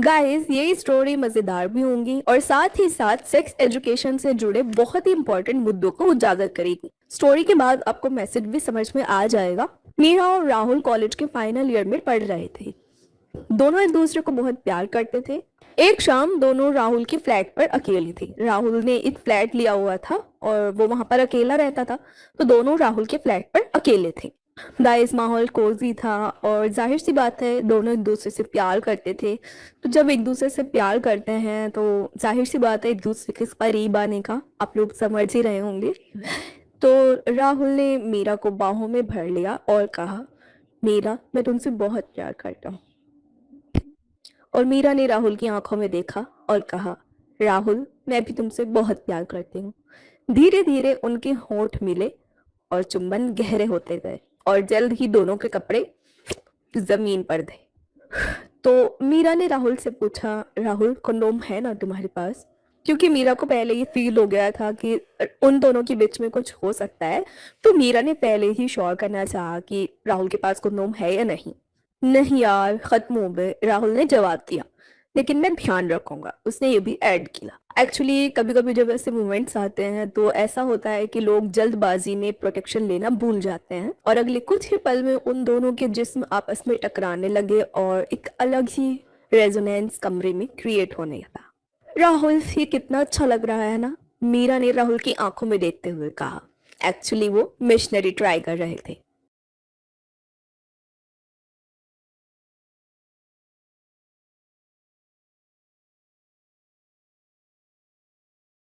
Guys ये story मजेदार भी होंगी और साथ ही साथ सेक्स एजुकेशन से जुड़े बहुत ही इंपॉर्टेंट मुद्दों को उजागर करेगी। स्टोरी के बाद आपको मैसेज भी समझ में आ जाएगा। मीरा और राहुल कॉलेज के फाइनल ईयर में पढ़ रहे थे। दोनों एक दूसरे को बहुत प्यार करते थे। एक शाम दोनों राहुल के फ्लैट पर अकेले थे। राहुल ने एक फ्लैट लिया हुआ था और वो वहां पर अकेला रहता था, तो दोनों राहुल के फ्लैट पर अकेले थे। गाइस माहौल कोजी था और जाहिर सी बात है दोनों एक दूसरे से प्यार करते थे। तो जब एक दूसरे से प्यार करते हैं तो जाहिर सी बात है एक दूसरे के करीब आने का आप लोग समझ ही रहे होंगे। तो राहुल ने मीरा को बाहों में भर लिया और कहा, मीरा मैं तुमसे बहुत प्यार करता हूँ। और मीरा ने राहुल की आंखों में देखा और कहा, राहुल मैं भी तुमसे बहुत प्यार करती हूँ। धीरे धीरे उनके होंठ मिले और चुंबन गहरे होते गए और जल्द ही दोनों के कपड़े जमीन पर थे। तो मीरा ने राहुल से पूछा, राहुल कंडोम है ना तुम्हारे पास? क्योंकि मीरा को पहले ही फील हो गया था कि उन दोनों के बीच में कुछ हो सकता है। तो मीरा ने पहले ही श्योर करना चाहा कि राहुल के पास कंडोम है या नहीं। नहीं यार खत्म हो गए, राहुल ने जवाब दिया। लेकिन मैं ध्यान रखूंगा, उसने ये भी ऐड किया। एक्चुअली कभी कभी जब ऐसे मोमेंट्स आते हैं तो ऐसा होता है कि लोग जल्दबाजी में प्रोटेक्शन लेना भूल जाते हैं और अगले कुछ ही पल में उन दोनों के जिस्म आपस में टकराने लगे और एक अलग ही रेजोनेंस कमरे में क्रिएट होने लगा। राहुल ये कितना अच्छा लग रहा है ना, मीरा ने राहुल की आंखों में देखते हुए कहा। एक्चुअली वो मिशनरी ट्राई कर रहे थे।